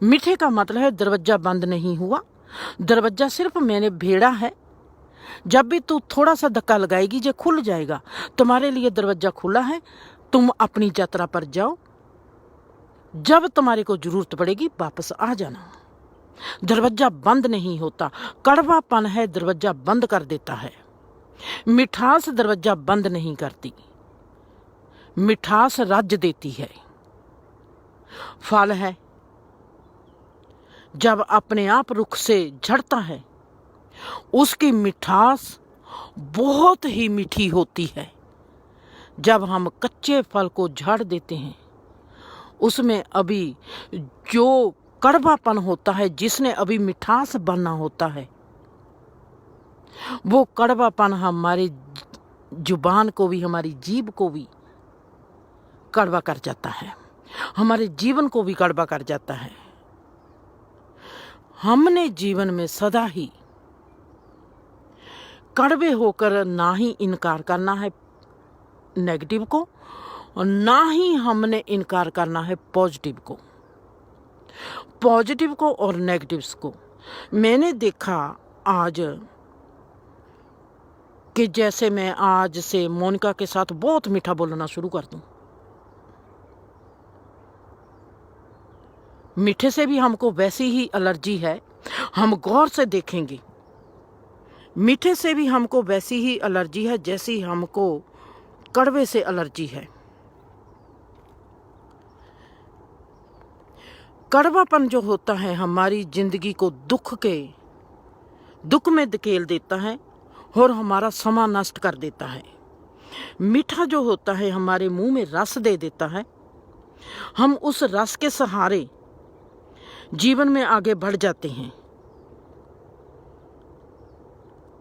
मीठे का मतलब है दरवाजा बंद नहीं हुआ, दरवाजा सिर्फ मैंने भेड़ा है। जब भी तू थोड़ा सा धक्का लगाएगी जो खुल जाएगा, तुम्हारे लिए दरवाजा खुला है। तुम अपनी यात्रा पर जाओ, जब तुम्हारे को जरूरत पड़ेगी वापस आ जाना। दरवाजा बंद नहीं होता, कड़वापन है दरवाजा बंद कर देता है। मिठास दरवाजा बंद नहीं करती, मिठास राज्य देती है। फल है जब अपने आप रुख से झड़ता है, उसकी मिठास बहुत ही मीठी होती है। जब हम कच्चे फल को झाड़ देते हैं, उसमें अभी जो कड़वापन होता है, जिसने अभी मिठास बनना होता है, वो कड़वापन हमारी जुबान को भी, हमारी जीभ को भी कड़वा कर जाता है, हमारे जीवन को भी कड़वा कर जाता है। हमने जीवन में सदा ही कड़वे होकर ना ही इनकार करना है नेगेटिव को, और ना ही हमने इनकार करना है पॉजिटिव को। पॉजिटिव को और नेगेटिव्स को मैंने देखा आज कि जैसे मैं आज से मोनिका के साथ बहुत मीठा बोलना शुरू कर दूं। मीठे से भी हमको वैसी ही एलर्जी है, हम गौर से देखेंगे। मीठे से भी हमको वैसी ही एलर्जी है जैसी हमको कड़वे से एलर्जी है। कड़वापन जो होता है हमारी जिंदगी को दुख में धकेल देता है और हमारा समय नष्ट कर देता है। मीठा जो होता है हमारे मुंह में रस दे देता है। हम उस रस के सहारे जीवन में आगे बढ़ जाते हैं,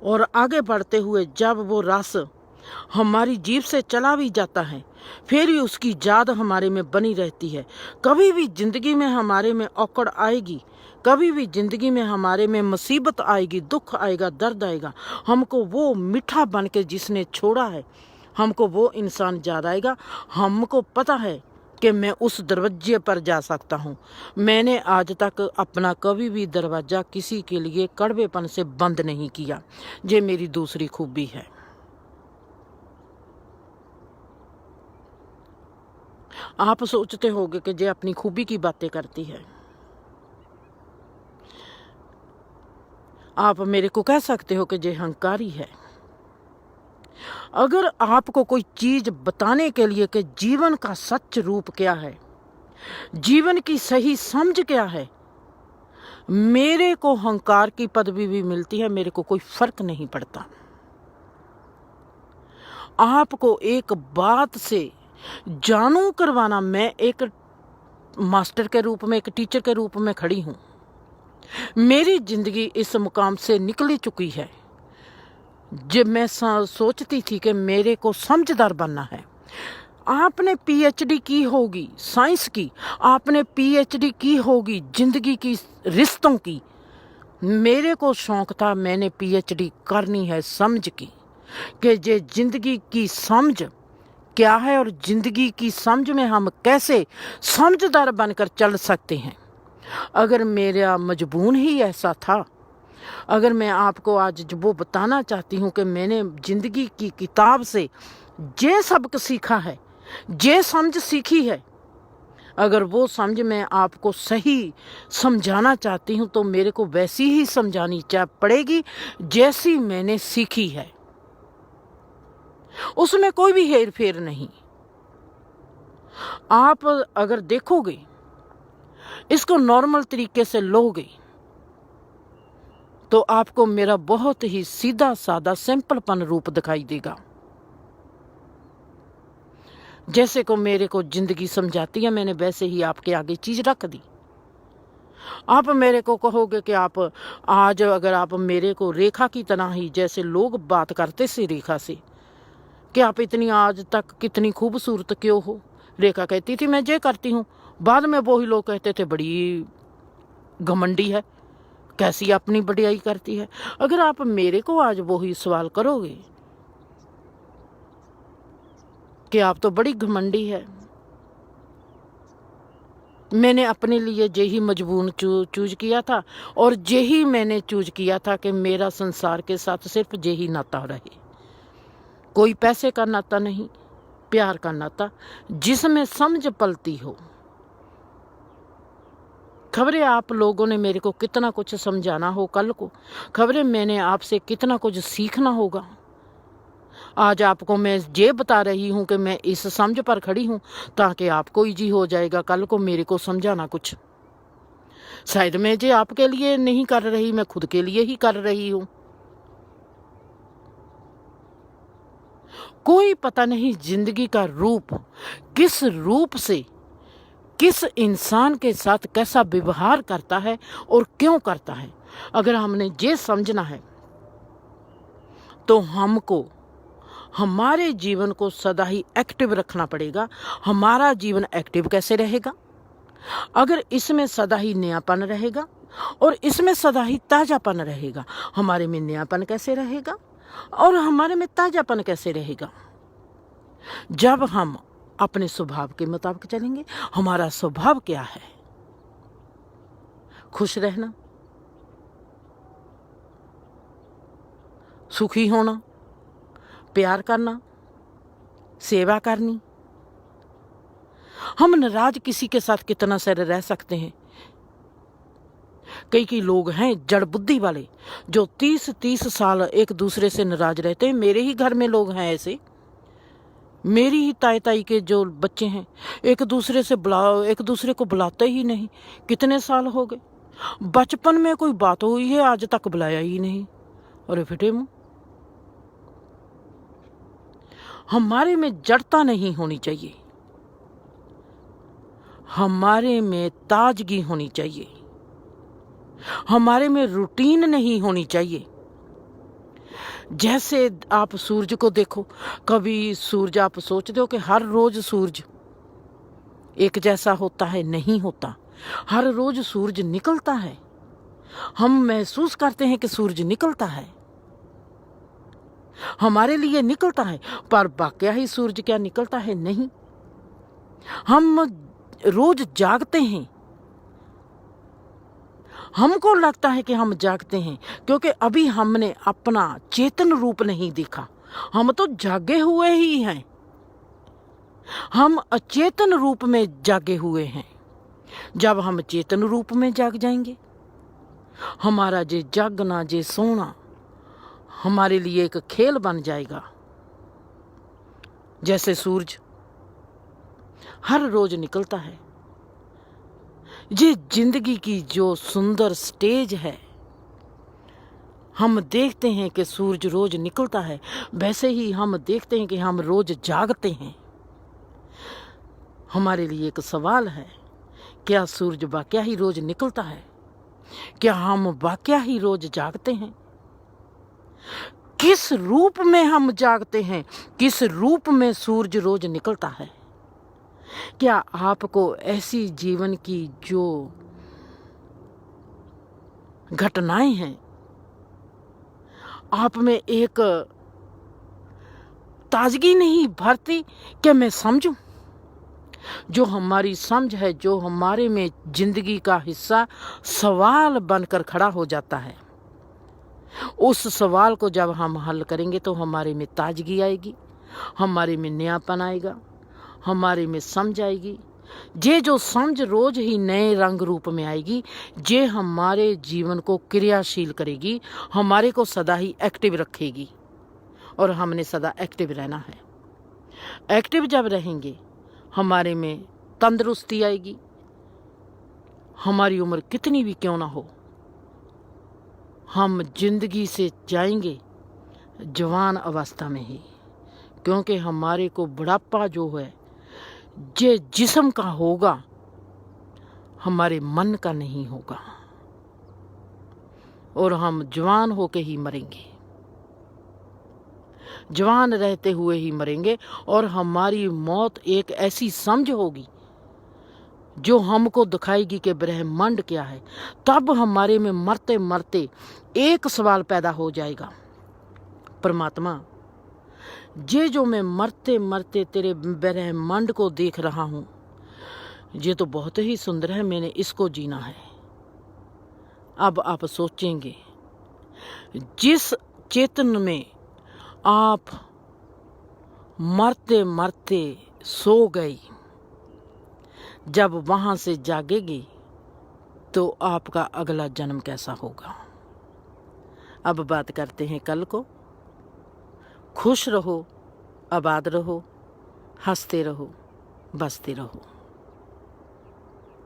और आगे बढ़ते हुए जब वो रस हमारी जीभ से चला भी जाता है, फिर ही उसकी याद हमारे में बनी रहती है। कभी भी जिंदगी में हमारे में औकड़ आएगी, कभी भी जिंदगी में हमारे में मुसीबत आएगी, दुख आएगा, दर्द आएगा, हमको वो मीठा बन के जिसने छोड़ा है, हमको वो इंसान याद आएगा। हमको पता है कि मैं उस दरवाजे पर जा सकता हूँ। मैंने आज तक अपना कभी भी दरवाज़ा किसी के लिए कड़वेपन से बंद नहीं किया। ये मेरी दूसरी खूबी है। आप सोचते होंगे कि ये अपनी खूबी की बातें करती है। आप मेरे को कह सकते हो कि ये अहंकारी है। अगर आपको कोई चीज बताने के लिए कि जीवन का सच रूप क्या है, जीवन की सही समझ क्या है, मेरे को अहंकार की पदवी भी मिलती है, मेरे को कोई फर्क नहीं पड़ता। आपको एक बात से जानू करवाना, मैं एक मास्टर के रूप में, एक टीचर के रूप में खड़ी हूं। मेरी जिंदगी इस मुकाम से निकली चुकी है। जब मैं सोचती थी कि मेरे को समझदार बनना है। आपने पीएचडी की होगी साइंस की, आपने पीएचडी की होगी जिंदगी की रिश्तों की। मेरे को शौक था, मैंने पीएचडी करनी है समझ की, कि ये जिंदगी की समझ क्या है और जिंदगी की समझ में हम कैसे समझदार बनकर चल सकते हैं। अगर मेरा मजबून ही ऐसा था, अगर मैं आपको आज वो बताना चाहती हूँ कि मैंने जिंदगी की किताब से जे सबक सीखा है, जे समझ सीखी है, अगर वो समझ मैं आपको सही समझाना चाहती हूँ तो मेरे को वैसी ही समझानी पड़ेगी जैसी मैंने सीखी है। उसमें कोई भी हेर फेर नहीं। आप अगर देखोगे, इसको नॉर्मल तरीके से लोगे, तो आपको मेरा बहुत ही सीधा साधा सिंपलपन रूप दिखाई देगा। जैसे को मेरे को जिंदगी समझाती है, मैंने वैसे ही आपके आगे चीज रख दी। आप मेरे को कहोगे कि आप आज अगर आप मेरे को रेखा की तरह ही, जैसे लोग बात करते से रेखा से, कि आप इतनी आज तक कितनी खूबसूरत क्यों हो। रेखा कहती थी मैं ये करती हूँ, बाद में वही लोग कहते थे बड़ी घमंडी है, कैसी अपनी बढ़ियाई करती है। अगर आप मेरे को आज वही सवाल करोगे कि आप तो बड़ी घमंडी है, मैंने अपने लिए यही मजबूर चूज किया था, और यही मैंने चूज किया था कि मेरा संसार के साथ सिर्फ यही नाता रहे। कोई पैसे का नाता नहीं, प्यार का नाता जिसमें समझ पलती हो। खबरें आप लोगों ने मेरे को कितना कुछ समझाना हो कल को, खबरें मैंने आपसे कितना कुछ सीखना होगा। आज आपको मैं ये बता रही हूँ कि मैं इस समझ पर खड़ी हूँ ताकि आपको ईजी हो जाएगा कल को मेरे को समझाना कुछ। शायद मैं ये आपके लिए नहीं कर रही, मैं खुद के लिए ही कर रही हूँ। कोई पता नहीं जिंदगी का रूप किस रूप से किस इंसान के साथ कैसा व्यवहार करता है और क्यों करता है। अगर हमने ये समझना है तो हमको हमारे जीवन को सदा ही एक्टिव रखना पड़ेगा। हमारा जीवन एक्टिव कैसे रहेगा? अगर इसमें सदा ही नयापन रहेगा और इसमें सदा ही ताजापन रहेगा। हमारे में नयापन कैसे रहेगा और हमारे में ताजापन कैसे रहेगा? जब हम अपने स्वभाव के मुताबिक चलेंगे। हमारा स्वभाव क्या है? खुश रहना, सुखी होना, प्यार करना, सेवा करनी। हम नाराज किसी के साथ कितना सर रह सकते हैं? कई लोग हैं जड़ बुद्धि वाले जो 30-30 साल एक दूसरे से नाराज रहते हैं। मेरे ही घर में लोग हैं ऐसे, मेरी ही ताई के जो बच्चे हैं एक दूसरे को बुलाते ही नहीं। कितने साल हो गए, बचपन में कोई बात हुई है आज तक बुलाया ही नहीं। अरे फिटे मुंह। हमारे में जड़ता नहीं होनी चाहिए, हमारे में ताजगी होनी चाहिए, हमारे में रूटीन नहीं होनी चाहिए। जैसे आप सूरज को देखो, कभी सूरज आप सोचते हो कि हर रोज सूरज एक जैसा होता है? नहीं होता। हर रोज सूरज निकलता है। हम महसूस करते हैं कि सूरज निकलता है, हमारे लिए निकलता है, पर वाकया ही सूरज क्या निकलता है? नहीं। हम रोज जागते हैं, हमको लगता है कि हम जागते हैं क्योंकि अभी हमने अपना चेतन रूप नहीं देखा। हम तो जागे हुए ही हैं, हम अचेतन रूप में जागे हुए हैं। जब हम चेतन रूप में जाग जाएंगे, हमारा जे जागना जे सोना हमारे लिए एक खेल बन जाएगा। जैसे सूरज हर रोज निकलता है, ये जिंदगी की जो सुंदर स्टेज है, हम देखते हैं कि सूरज रोज निकलता है, वैसे ही हम देखते हैं कि हम रोज जागते हैं। हमारे लिए एक सवाल है, क्या सूरज वाकया ही रोज निकलता है? क्या हम वाकया ही रोज जागते हैं? किस रूप में हम जागते हैं? किस रूप में सूरज रोज निकलता है? क्या आपको ऐसी जीवन की जो घटनाएं हैं, आप में एक ताजगी नहीं भरती कि मैं समझूं? जो हमारी समझ है, जो हमारे में जिंदगी का हिस्सा सवाल बनकर खड़ा हो जाता है, उस सवाल को जब हम हल करेंगे तो हमारे में ताजगी आएगी, हमारे में नयापन आएगा, हमारे में समझ आएगी। ये जो समझ रोज ही नए रंग रूप में आएगी, ये हमारे जीवन को क्रियाशील करेगी, हमारे को सदा ही एक्टिव रखेगी। और हमने सदा एक्टिव रहना है। एक्टिव जब रहेंगे हमारे में तंदुरुस्ती आएगी। हमारी उम्र कितनी भी क्यों ना हो, हम जिंदगी से जाएंगे जवान अवस्था में ही, क्योंकि हमारे को बुढ़ापा जो है ये जिस्म का होगा, हमारे मन का नहीं होगा, और हम जवान होके ही मरेंगे, जवान रहते हुए ही मरेंगे। और हमारी मौत एक ऐसी समझ होगी जो हमको दिखाएगी कि ब्रह्मांड क्या है। तब हमारे में मरते मरते एक सवाल पैदा हो जाएगा, परमात्मा, ये जो मैं मरते मरते तेरे ब्रह्मांड को देख रहा हूँ, ये तो बहुत ही सुंदर है, मैंने इसको जीना है। अब आप सोचेंगे, जिस चेतन में आप मरते मरते सो गई, जब वहां से जागेगी तो आपका अगला जन्म कैसा होगा। अब बात करते हैं कल को। खुश रहो, आबाद रहो, हंसते रहो, बसते रहो।